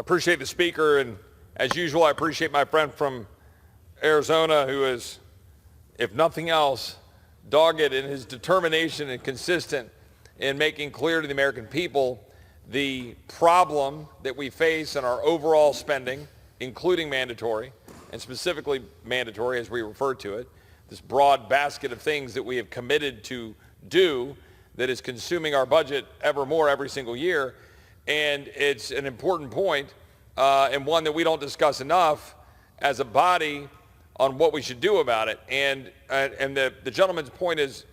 appreciate the speaker, and as usual, I appreciate my friend from Arizona who is, if nothing else, dogged in his determination and consistent in making clear to the American people the problem that we face in our overall spending, including mandatory, and specifically mandatory as we refer to it, this broad basket of things that we have committed to do that is consuming our budget ever more every single year. And it's an important point and one that we don't discuss enough as a body on what we should do about it. And the gentleman's point is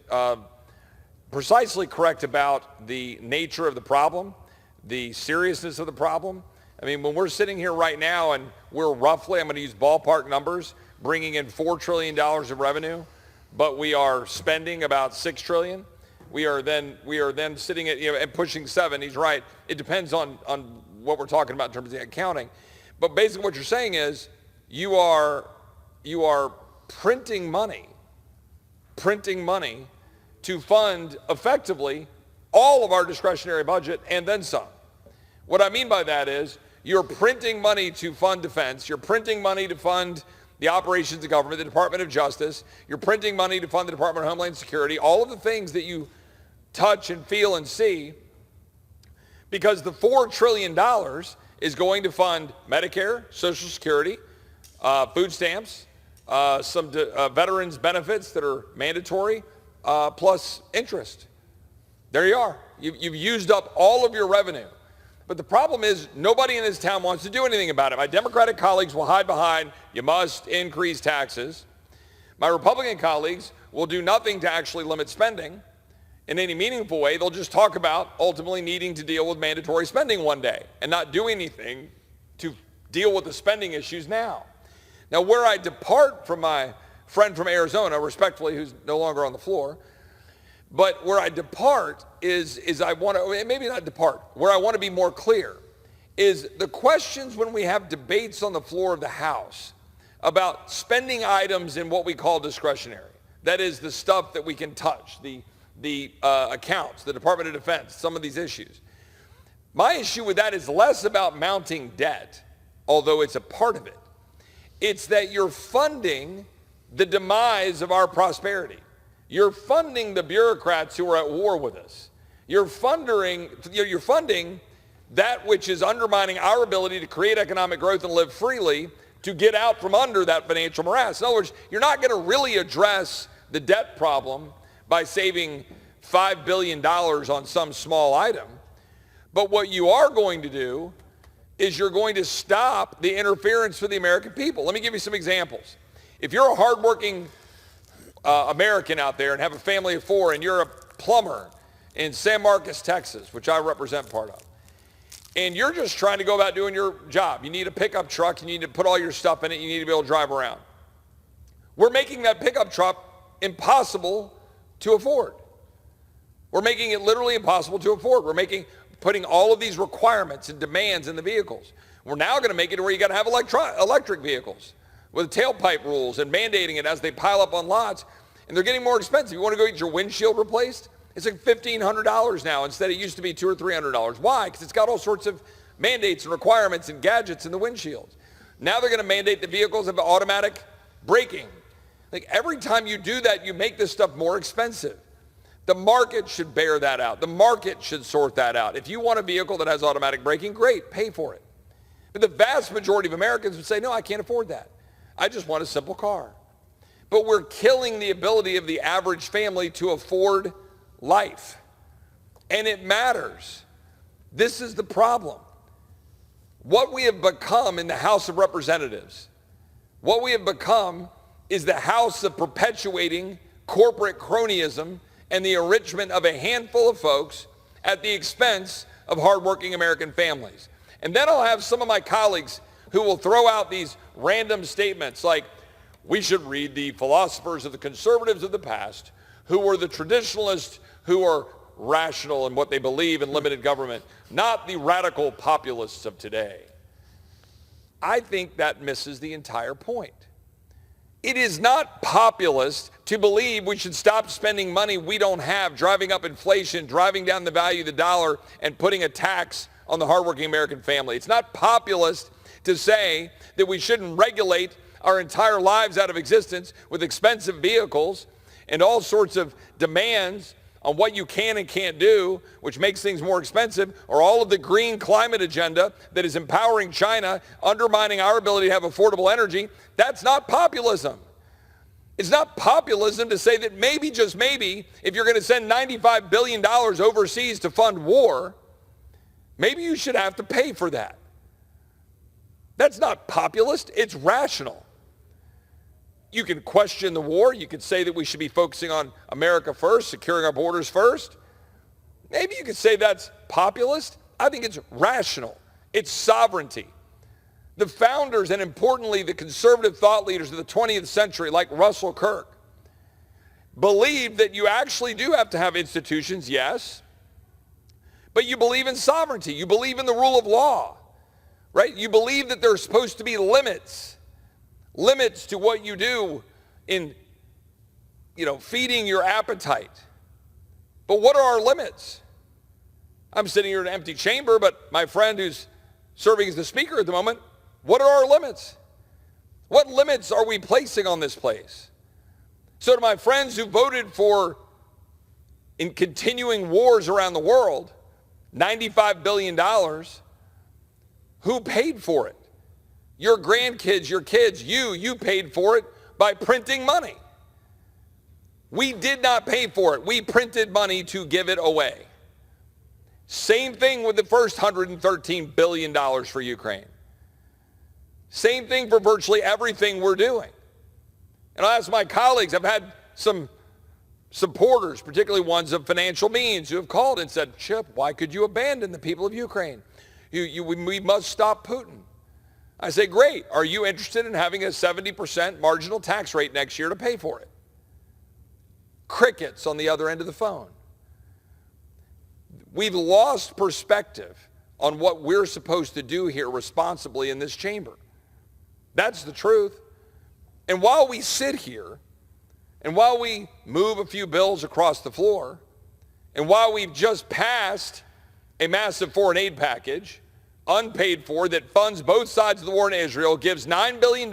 precisely correct about the nature of the problem, the seriousness of the problem. I mean, when we're sitting here right now and we're roughly, I'm going to use ballpark numbers, bringing in $4 trillion of revenue, but we are spending about $6 trillion. We are then sitting at, and pushing 7. He's right. It depends on what we're talking about in terms of the accounting. But basically what you're saying is you are printing money to fund effectively all of our discretionary budget and then some. What I mean by that is you're printing money to fund defense. You're printing money to fund the operations of government, the Department of Justice. You're printing money to fund the Department of Homeland Security, all of the things that you touch and feel and see, because the $4 trillion is going to fund Medicare, Social Security, food stamps, some veterans benefits that are mandatory, plus interest. There you are. You've used up all of your revenue. But the problem is nobody in this town wants to do anything about it. My Democratic colleagues will hide behind, you must increase taxes. My Republican colleagues will do nothing to actually limit spending in any meaningful way. They'll just talk about ultimately needing to deal with mandatory spending one day and not do anything to deal with the spending issues now. Now, where I depart from my friend from Arizona, respectfully, who's no longer on the floor, but where I depart is I want to, maybe not depart, where I want to be more clear is the questions when we have debates on the floor of the House about spending items in what we call discretionary. That is the stuff that we can touch, the accounts, the Department of Defense, some of these issues. My issue with that is less about mounting debt, although it's a part of it. It's that you're funding the demise of our prosperity. You're funding the bureaucrats who are at war with us. You're funding that which is undermining our ability to create economic growth and live freely to get out from under that financial morass. In other words, you're not going to really address the debt problem by saving $5 billion on some small item. But what you are going to do is you're going to stop the interference for the American people. Let me give you some examples. If you're a hardworking American out there and have a family of 4 and you're a plumber in San Marcos, Texas, which I represent part of, and you're just trying to go about doing your job. You need a pickup truck, you need to put all your stuff in it, you need to be able to drive around. We're making that pickup truck impossible to afford. We're making it literally impossible to afford. Putting all of these requirements and demands in the vehicles. We're now going to make it where you got to have electric vehicles with tailpipe rules and mandating it as they pile up on lots, and they're getting more expensive. You want to go get your windshield replaced? It's like $1,500 now instead it used to be $200 or $300. Why? Because it's got all sorts of mandates and requirements and gadgets in the windshields. Now they're going to mandate the vehicles have automatic braking. Like every time you do that, you make this stuff more expensive. The market should bear that out. The market should sort that out. If you want a vehicle that has automatic braking, great, pay for it. But the vast majority of Americans would say, no, I can't afford that. I just want a simple car. But we're killing the ability of the average family to afford life. And it matters. This is the problem. What we have become in the House of Representatives, what we have become is the house of perpetuating corporate cronyism and the enrichment of a handful of folks at the expense of hardworking American families. And then I'll have some of my colleagues who will throw out these random statements like, we should read the philosophers of the conservatives of the past who were the traditionalists who are rational in what they believe in limited government, not the radical populists of today. I think that misses the entire point. It is not populist to believe we should stop spending money we don't have, driving up inflation, driving down the value of the dollar, and putting a tax on the hardworking American family. It's not populist to say that we shouldn't regulate our entire lives out of existence with expensive vehicles and all sorts of demands on what you can and can't do, which makes things more expensive, or all of the green climate agenda that is empowering China, undermining our ability to have affordable energy. That's not populism. It's not populism to say that maybe, just maybe, if you're going to send $95 billion overseas to fund war, maybe you should have to pay for that. That's not populist. It's rational. You can question the war. You could say that we should be focusing on America first, securing our borders first. Maybe you could say that's populist. I think it's rational. It's sovereignty. The founders, and importantly, the conservative thought leaders of the 20th century, like Russell Kirk, believed that you actually do have to have institutions, yes, but you believe in sovereignty. You believe in the rule of law, right? You believe that there's supposed to be limits to what you do in, feeding your appetite. But what are our limits? I'm sitting here in an empty chamber, but my friend who's serving as the speaker at the moment, what are our limits? What limits are we placing on this place? So to my friends who voted for, in continuing wars around the world, $95 billion, who paid for it? Your grandkids, your kids, you paid for it by printing money. We did not pay for it. We printed money to give it away. Same thing with the first $113 billion for Ukraine. Same thing for virtually everything we're doing. And I ask my colleagues, I've had some supporters, particularly ones of financial means, who have called and said, Chip, why could you abandon the people of Ukraine? We must stop Putin. I say, great. Are you interested in having a 70% marginal tax rate next year to pay for it? Crickets on the other end of the phone. We've lost perspective on what we're supposed to do here responsibly in this chamber. That's the truth. And while we sit here, and while we move a few bills across the floor, and while we've just passed a massive foreign aid package, unpaid for, that funds both sides of the war in Israel, gives $9 billion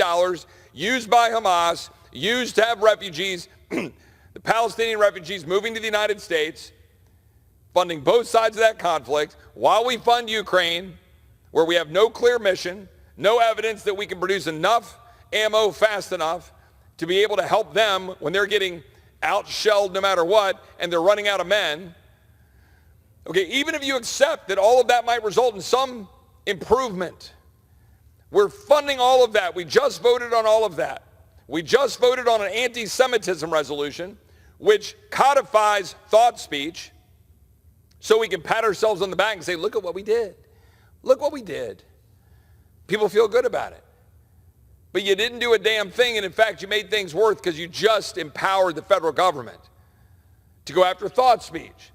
used by Hamas, used to have refugees, the Palestinian refugees moving to the United States, funding both sides of that conflict, while we fund Ukraine, where we have no clear mission, no evidence that we can produce enough ammo fast enough to be able to help them when they're getting outshelled no matter what, and they're running out of men. Okay, even if you accept that all of that might result in some improvement, we're funding all of that. We just voted on all of that. We just voted on an anti-Semitism resolution, which codifies thought speech, so we can pat ourselves on the back and say, look at what we did. Look what we did. People feel good about it. But you didn't do a damn thing, and in fact, you made things worse because you just empowered the federal government to go after thought speech.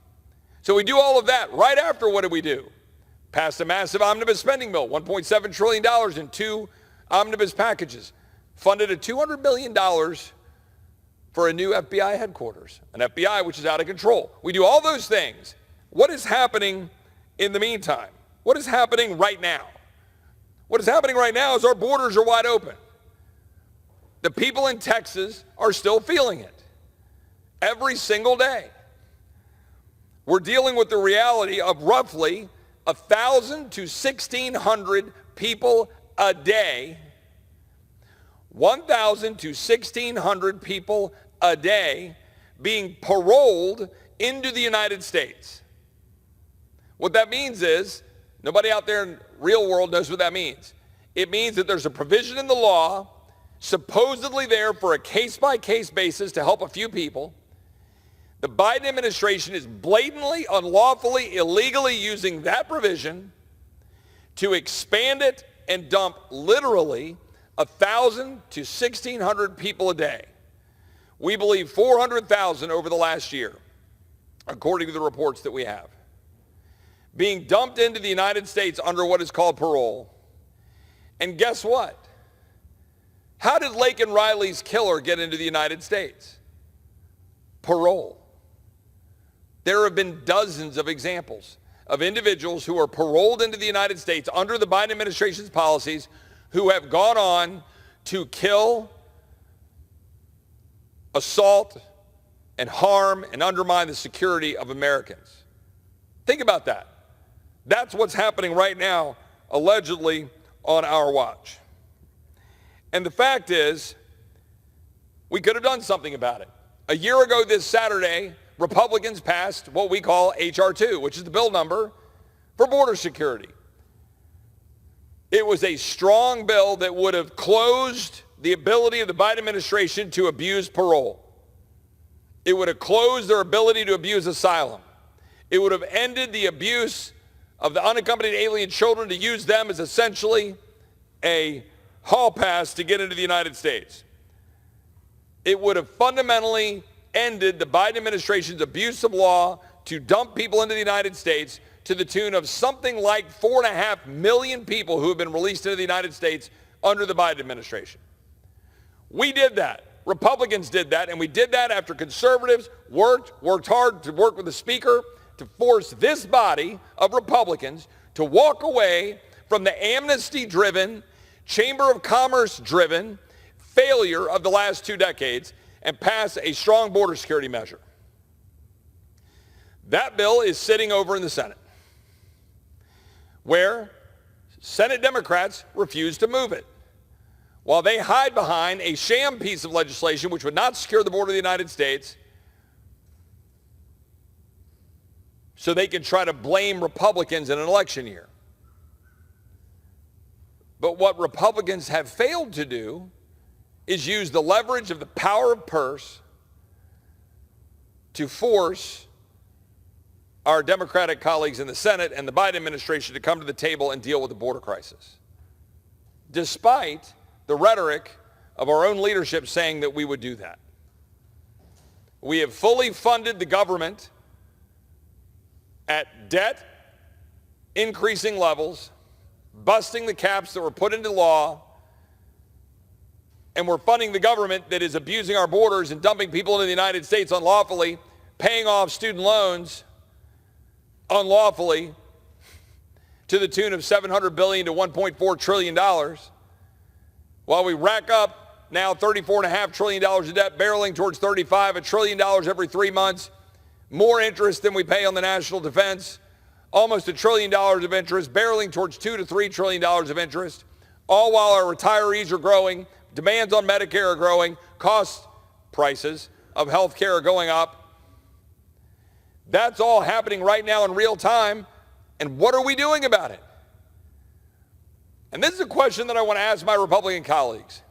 So we do all of that. Right after, what did we do? Passed a massive omnibus spending bill, $1.7 trillion in 2 omnibus packages. Funded a $200 million for a new FBI headquarters, an FBI which is out of control. We do all those things. What is happening in the meantime? What is happening right now? What is happening right now is our borders are wide open. The people in Texas are still feeling it every single day. We're dealing with the reality of roughly 1,000 to 1,600 people a day, 1,000 to 1,600 people a day being paroled into the United States. What that means is, nobody out there in the real world knows what that means. It means that there's a provision in the law, supposedly there for a case-by-case basis to help a few people. The Biden administration is blatantly, unlawfully, illegally using that provision to expand it and dump literally 1,000 to 1,600 people a day. We believe 400,000 over the last year, according to the reports that we have, being dumped into the United States under what is called parole. And guess what? How did Laken Riley's killer get into the United States? Parole. There have been dozens of examples. of individuals who are paroled into the United States under the Biden administration's policies who have gone on to kill, assault, and harm and undermine the security of Americans. Think about that. That's what's happening right now, allegedly, on our watch. And the fact is, we could have done something about it. A year ago this Saturday, Republicans passed what we call H.R. 2, which is the bill number for border security. It was a strong bill that would have closed the ability of the Biden administration to abuse parole. It would have closed their ability to abuse asylum. It would have ended the abuse of the unaccompanied alien children to use them as essentially a hall pass to get into the United States. It would have fundamentally ended the Biden administration's abuse of law to dump people into the United States to the tune of something like 4.5 million people who have been released into the United States under the Biden administration. We did that. Republicans did that, and we did that after conservatives worked hard to work with the Speaker to force this body of Republicans to walk away from the amnesty-driven, Chamber of Commerce-driven failure of the last 2 decades and pass a strong border security measure. That bill is sitting over in the Senate, where Senate Democrats refuse to move it, while they hide behind a sham piece of legislation which would not secure the border of the United States so they can try to blame Republicans in an election year. But what Republicans have failed to do is use the leverage of the power of purse to force our Democratic colleagues in the Senate and the Biden administration to come to the table and deal with the border crisis, despite the rhetoric of our own leadership saying that we would do that. We have fully funded the government at debt increasing levels, busting the caps that were put into law, and we're funding the government that is abusing our borders and dumping people into the United States unlawfully, paying off student loans unlawfully to the tune of $700 billion to $1.4 trillion, while we rack up now $34.5 trillion of debt, barreling towards $35 trillion every 3 months, more interest than we pay on the national defense, almost $1 trillion of interest, barreling towards $2 to $3 trillion of interest, all while our retirees are growing, demands on Medicare are growing, cost prices of health care are going up. That's all happening right now in real time, and what are we doing about it? And this is a question that I want to ask my Republican colleagues.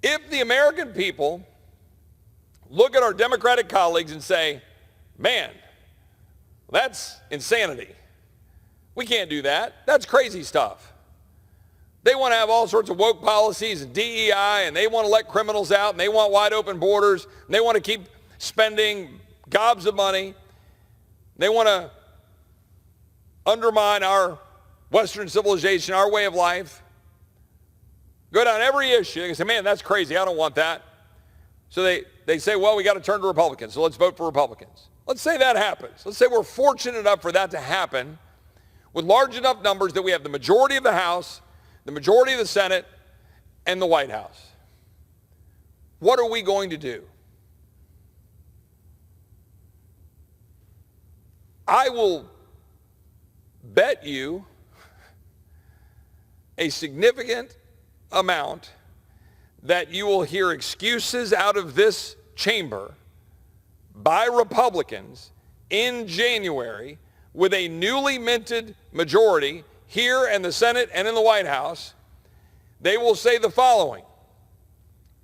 If the American people look at our Democratic colleagues and say, man, that's insanity. We can't do that. That's crazy stuff. They want to have all sorts of woke policies and DEI, and they want to let criminals out, and they want wide open borders, and they want to keep spending gobs of money. They want to undermine our Western civilization, our way of life. Go down every issue. They can say, man, that's crazy. I don't want that. So they say, well, we got to turn to Republicans, so let's vote for Republicans. Let's say that happens. Let's say we're fortunate enough for that to happen with large enough numbers that we have the majority of the House, the majority of the Senate, and the White House. What are we going to do? I will bet you a significant amount that you will hear excuses out of this chamber by Republicans in January with a newly minted majority here in the Senate and in the White House. They will say the following: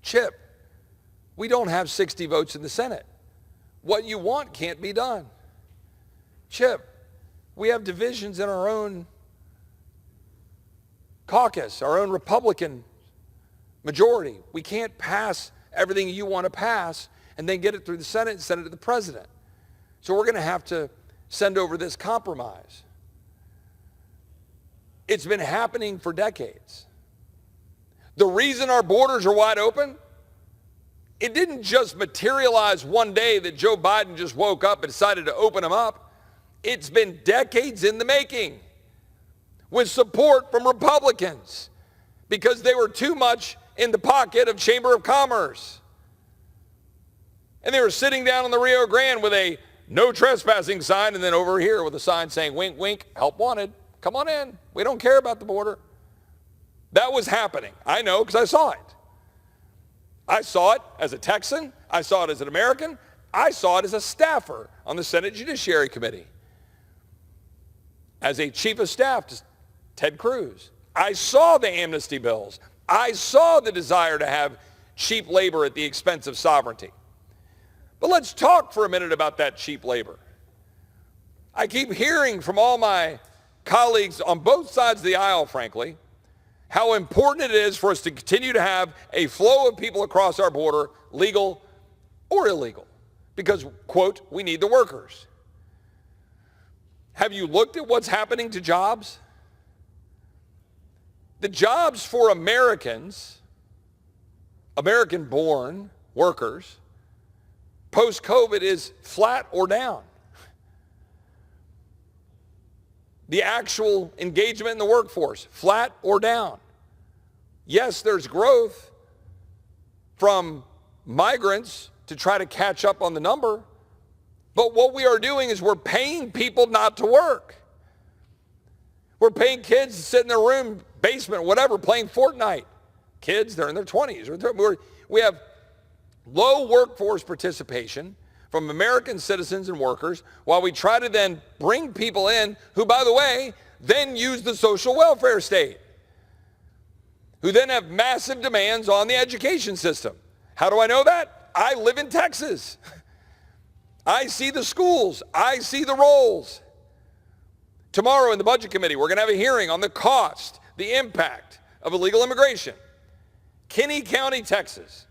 Chip, we don't have 60 votes in the Senate. What you want can't be done. Chip, we have divisions in our own caucus, our own Republican majority. We can't pass everything you want to pass and then get it through the Senate and send it to the president. So we're going to have to send over this compromise. It's been happening for decades. The reason our borders are wide open, it didn't just materialize one day that Joe Biden just woke up and decided to open them up. It's been decades in the making with support from Republicans because they were too much in the pocket of Chamber of Commerce. And they were sitting down on the Rio Grande with a no trespassing sign, and then over here with a sign saying, wink, wink, help wanted. Come on in. We don't care about the border. That was happening. I know because I saw it. I saw it as a Texan. I saw it as an American. I saw it as a staffer on the Senate Judiciary Committee. As a chief of staff to Ted Cruz. I saw the amnesty bills. I saw the desire to have cheap labor at the expense of sovereignty. But let's talk for a minute about that cheap labor. I keep hearing from all my colleagues on both sides of the aisle, frankly, how important it is for us to continue to have a flow of people across our border, legal or illegal, because, quote, we need the workers. Have you looked at what's happening to jobs? The jobs for Americans, American-born workers, post-COVID is flat or down. The actual engagement in the workforce, flat or down. Yes, there's growth from migrants to try to catch up on the number, but what we are doing is we're paying people not to work. We're paying kids to sit in their room, basement, whatever, playing Fortnite. Kids, they're in their 20s. We have low workforce participation from American citizens and workers while we try to then bring people in who, by the way, then use the social welfare state, who then have massive demands on the education system. How do I know that? I live in Texas. I see the schools. I see the roles. Tomorrow in the Budget Committee, we're going to have a hearing on the cost, the impact of illegal immigration. Kinney County, Texas,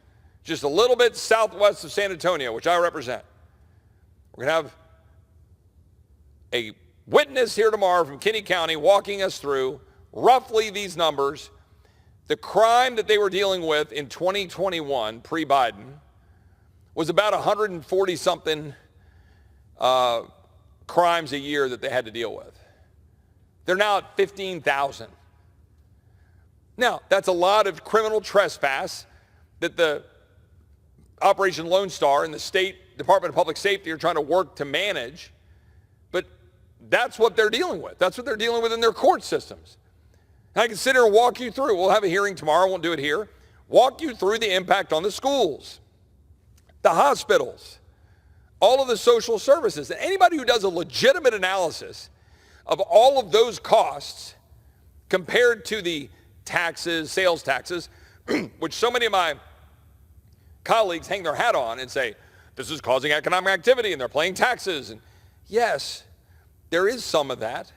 just a little bit southwest of San Antonio, which I represent. We're going to have a witness here tomorrow from Kinney County walking us through roughly these numbers. The crime that they were dealing with in 2021, pre-Biden, was about 140-something crimes a year that they had to deal with. They're now at 15,000. Now, that's a lot of criminal trespass that the Operation Lone Star and the State Department of Public Safety are trying to work to manage, but that's what they're dealing with. That's what they're dealing with in their court systems. And I can sit here and walk you through. We'll have a hearing tomorrow. I won't do it here. Walk you through the impact on the schools, the hospitals, all of the social services. And anybody who does a legitimate analysis of all of those costs compared to the taxes, sales taxes, which so many of my colleagues hang their hat on and say, this is causing economic activity and they're paying taxes. And yes, there is some of that.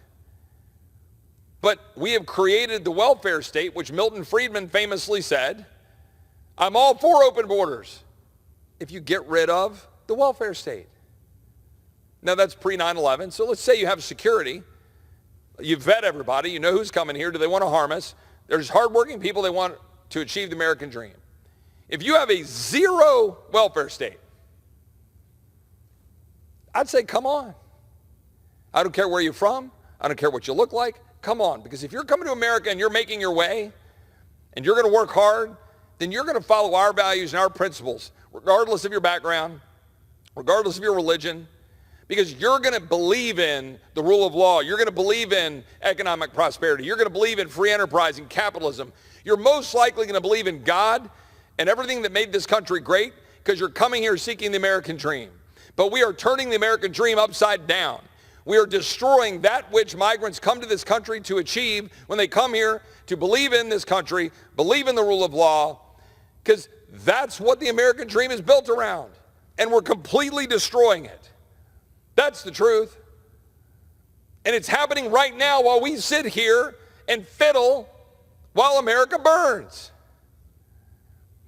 But we have created the welfare state, which Milton Friedman famously said, I'm all for open borders if you get rid of the welfare state. Now that's pre-9/11, so let's say you have security. You vet everybody, you know who's coming here, do they want to harm us? There's hardworking people, they want to achieve the American dream. If you have a zero welfare state, I'd say come on. I don't care where you're from, I don't care what you look like, come on. Because if you're coming to America and you're making your way, and you're going to work hard, then you're going to follow our values and our principles, regardless of your background, regardless of your religion, because you're going to believe in the rule of law. You're going to believe in economic prosperity. You're going to believe in free enterprise and capitalism. You're most likely going to believe in God and everything that made this country great because you're coming here seeking the American dream. But we are turning the American dream upside down. We are destroying that which migrants come to this country to achieve when they come here to believe in this country, believe in the rule of law, because that's what the American dream is built around. And we're completely destroying it. That's the truth. And it's happening right now while we sit here and fiddle while America burns.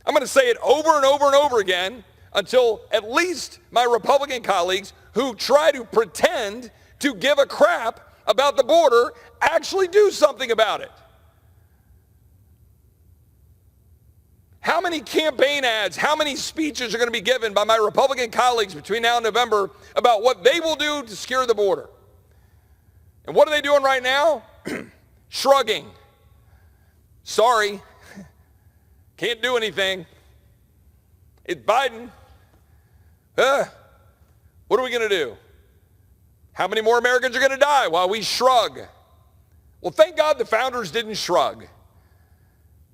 I'm going to say it over and over and over again until at least my Republican colleagues who try to pretend to give a crap about the border actually do something about it. How many campaign ads, how many speeches are going to be given by my Republican colleagues between now and November about what they will do to secure the border? And what are they doing right now? Shrugging. Sorry. Can't do anything. It's Biden. What are we going to do? How many more Americans are going to die while we shrug? Well, thank God the founders didn't shrug.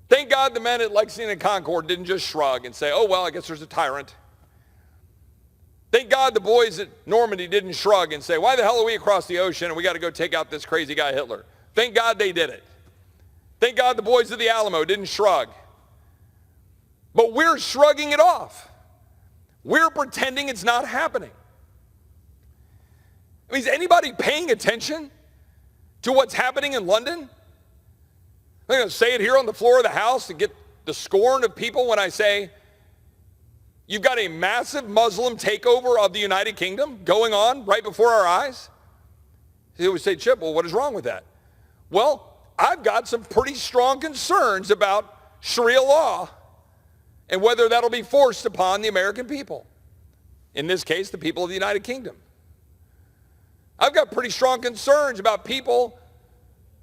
Thank God the men at Lexington and Concord didn't just shrug and say, oh, well, I guess there's a tyrant. Thank God the boys at Normandy didn't shrug and say, why the hell are we across the ocean and we got to go take out this crazy guy Hitler? Thank God they did it. Thank God the boys at the Alamo didn't shrug. But we're shrugging it off. We're pretending it's not happening. I mean, is anybody paying attention to what's happening in London? I'm going to say it here on the floor of the House to get the scorn of people when I say, you've got a massive Muslim takeover of the United Kingdom going on right before our eyes. They would say, Chip, well, what is wrong with that? Well, I've got some pretty strong concerns about Sharia law and whether that'll be forced upon the American people. In this case, the people of the United Kingdom. I've got pretty strong concerns about people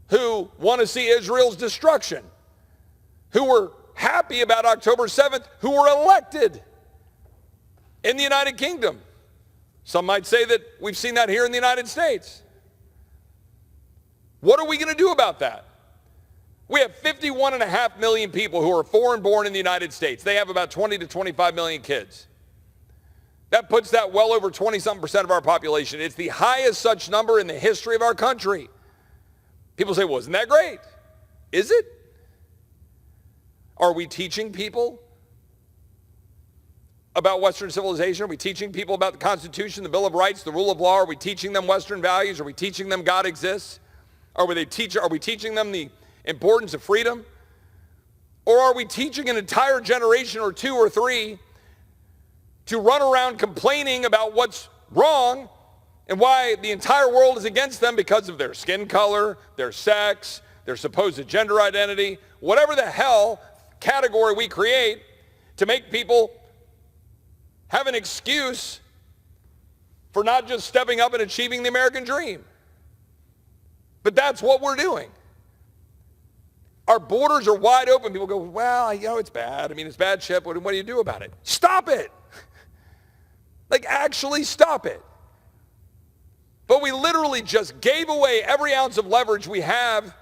who want to see Israel's destruction, who were happy about October 7th, who were elected in the United Kingdom. Some might say that we've seen that here in the United States. What are we going to do about that? We have 51.5 million people who are foreign born in the United States. They have about 20 to 25 million kids. That puts that well over 20-something% of our population. It's the highest such number in the history of our country. People say, well, isn't that great? Is it? Are we teaching people about Western civilization? Are we teaching people about the Constitution, the Bill of Rights, the rule of law? Are we teaching them Western values? Are we teaching them God exists? Are we teaching them the importance of freedom? Or are we teaching an entire generation or two or three to run around complaining about what's wrong and why the entire world is against them because of their skin color, their sex, their supposed gender identity, whatever the hell category we create to make people have an excuse for not just stepping up and achieving the American dream? But that's what we're doing. Our borders are wide open. People go, well, it's bad. I mean, it's bad, Chip. What do you do about it? Stop it. Like, actually stop it. But we literally just gave away every ounce of leverage we have.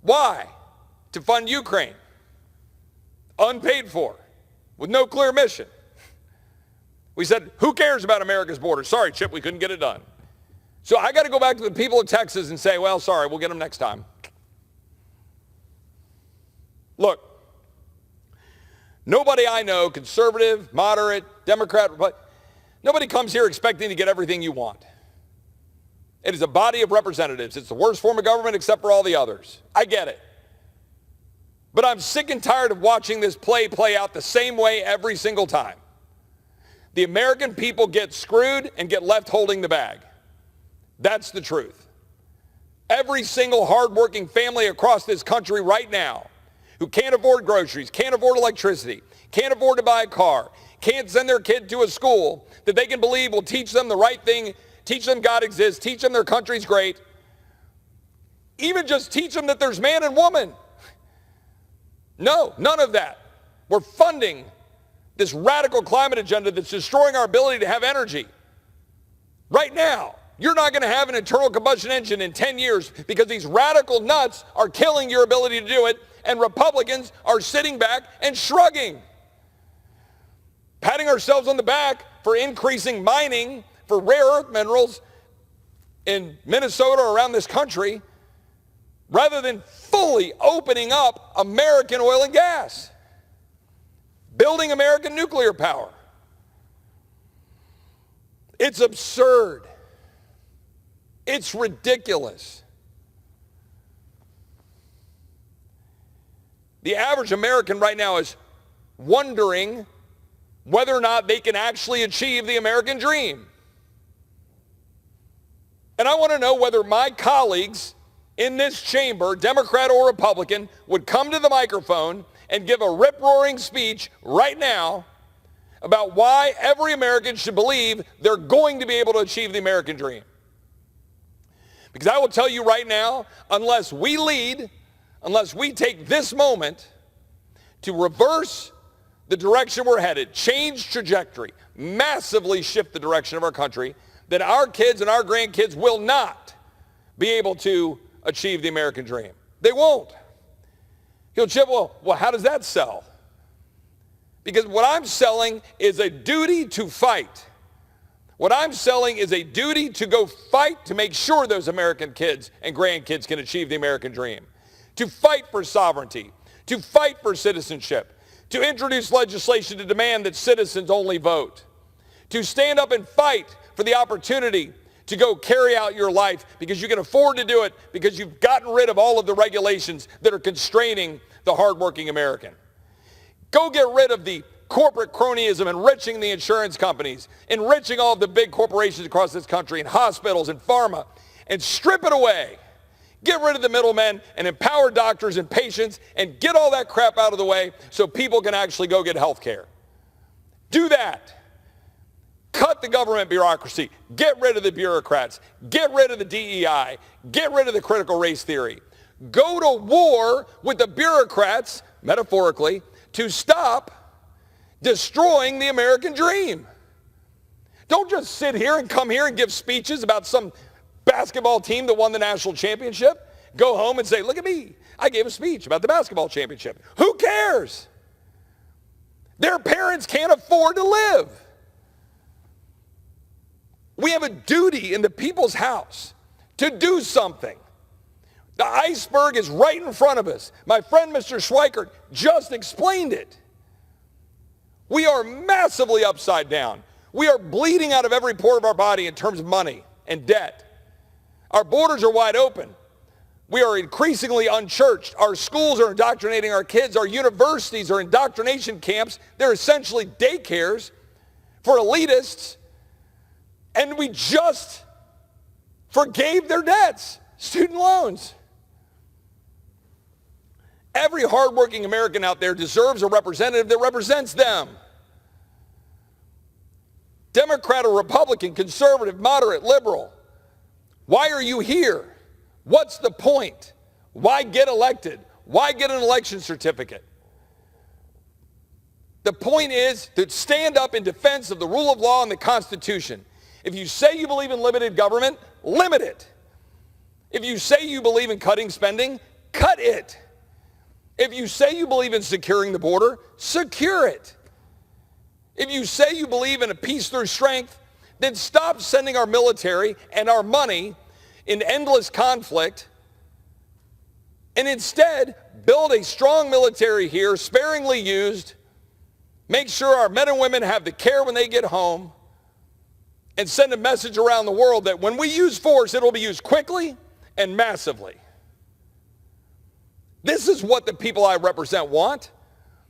Why? To fund Ukraine. Unpaid for. With no clear mission. We said, who cares about America's borders? Sorry, Chip, we couldn't get it done. So I got to go back to the people of Texas and say, well, sorry, we'll get them next time. Look, nobody I know, conservative, moderate, Democrat, nobody comes here expecting to get everything you want. It is a body of representatives. It's the worst form of government except for all the others. I get it. But I'm sick and tired of watching this play out the same way every single time. The American people get screwed and get left holding the bag. That's the truth. Every single hardworking family across this country right now who can't afford groceries, can't afford electricity, can't afford to buy a car, can't send their kid to a school that they can believe will teach them the right thing, teach them God exists, teach them their country's great, even just teach them that there's man and woman. No, none of that. We're funding this radical climate agenda that's destroying our ability to have energy. Right now, you're not going to have an internal combustion engine in 10 years because these radical nuts are killing your ability to do it, and Republicans are sitting back and shrugging. Patting ourselves on the back for increasing mining for rare earth minerals in Minnesota or around this country, rather than fully opening up American oil and gas, building American nuclear power. It's absurd. It's ridiculous. The average American right now is wondering whether or not they can actually achieve the American dream. And I want to know whether my colleagues in this chamber, Democrat or Republican, would come to the microphone and give a rip-roaring speech right now about why every American should believe they're going to be able to achieve the American dream. Because I will tell you right now, unless we lead, unless we take this moment to reverse the direction we're headed, change trajectory, massively shift the direction of our country, then our kids and our grandkids will not be able to achieve the American dream. They won't. He'll chip, well, how does that sell? Because what I'm selling is a duty to fight. What I'm selling is a duty to go fight to make sure those American kids and grandkids can achieve the American dream, to fight for sovereignty, to fight for citizenship, to introduce legislation to demand that citizens only vote, to stand up and fight for the opportunity to go carry out your life because you can afford to do it because you've gotten rid of all of the regulations that are constraining the hardworking American. Go get rid of the corporate cronyism, enriching the insurance companies, enriching all of the big corporations across this country and hospitals and pharma, and strip it away. Get rid of the middlemen and empower doctors and patients and get all that crap out of the way so people can actually go get health care. Do that. Cut the government bureaucracy. Get rid of the bureaucrats. Get rid of the DEI. Get rid of the critical race theory. Go to war with the bureaucrats, metaphorically, to stop destroying the American dream. Don't just sit here and come here and give speeches about some basketball team that won the national championship. Go home and say, look at me. I gave a speech about the basketball championship. Who cares? Their parents can't afford to live. We have a duty in the people's house to do something. The iceberg is right in front of us. My friend Mr. Schweikert just explained it. We are massively upside down. We are bleeding out of every pore of our body in terms of money and debt. Our borders are wide open. We are increasingly unchurched. Our schools are indoctrinating our kids. Our universities are indoctrination camps. They're essentially daycares for elitists. And we just forgave their debts, student loans. Every hardworking American out there deserves a representative that represents them. Democrat or Republican, conservative, moderate, liberal. Why are you here? What's the point? Why get elected? Why get an election certificate? The point is to stand up in defense of the rule of law and the Constitution. If you say you believe in limited government, limit it. If you say you believe in cutting spending, cut it. If you say you believe in securing the border, secure it. If you say you believe in a peace through strength, then stop sending our military and our money in endless conflict and instead build a strong military here, sparingly used, make sure our men and women have the care when they get home, and send a message around the world that when we use force, it'll be used quickly and massively. This is what the people I represent want.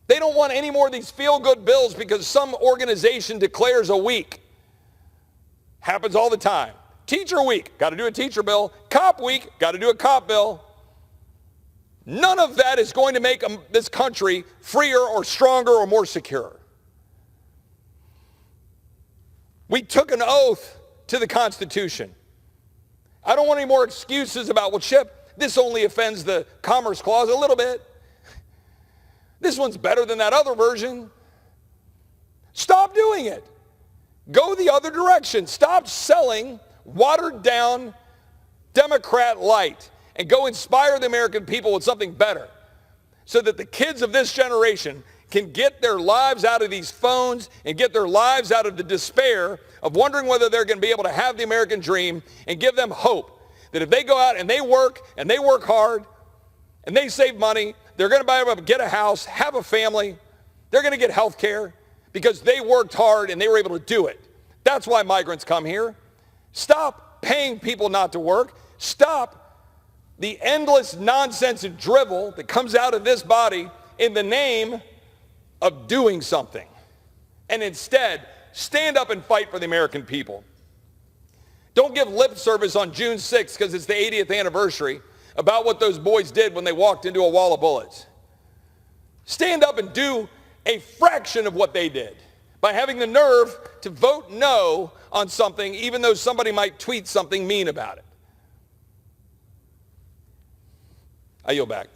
They don't want any more of these feel-good bills because some organization declares a week. Happens all the time. Teacher week, got to do a teacher bill. Cop week, got to do a cop bill. None of that is going to make this country freer or stronger or more secure. We took an oath to the Constitution. I don't want any more excuses about, well, Chip, this only offends the Commerce Clause a little bit. This one's better than that other version. Stop doing it. Go the other direction. Stop selling watered down Democrat light and go inspire the American people with something better so that the kids of this generation can get their lives out of these phones and get their lives out of the despair of wondering whether they're going to be able to have the American dream, and give them hope that if they go out and they work hard and they save money, they're going to be able to get a house, have a family, they're going to get health care because they worked hard and they were able to do it. That's why migrants come here. Stop paying people not to work. Stop the endless nonsense and drivel that comes out of this body in the name of doing something. And instead, stand up and fight for the American people. Don't give lip service on June 6th because it's the 80th anniversary about what those boys did when they walked into a wall of bullets. Stand up and do a fraction of what they did by having the nerve to vote no on something even though somebody might tweet something mean about it. I yield back.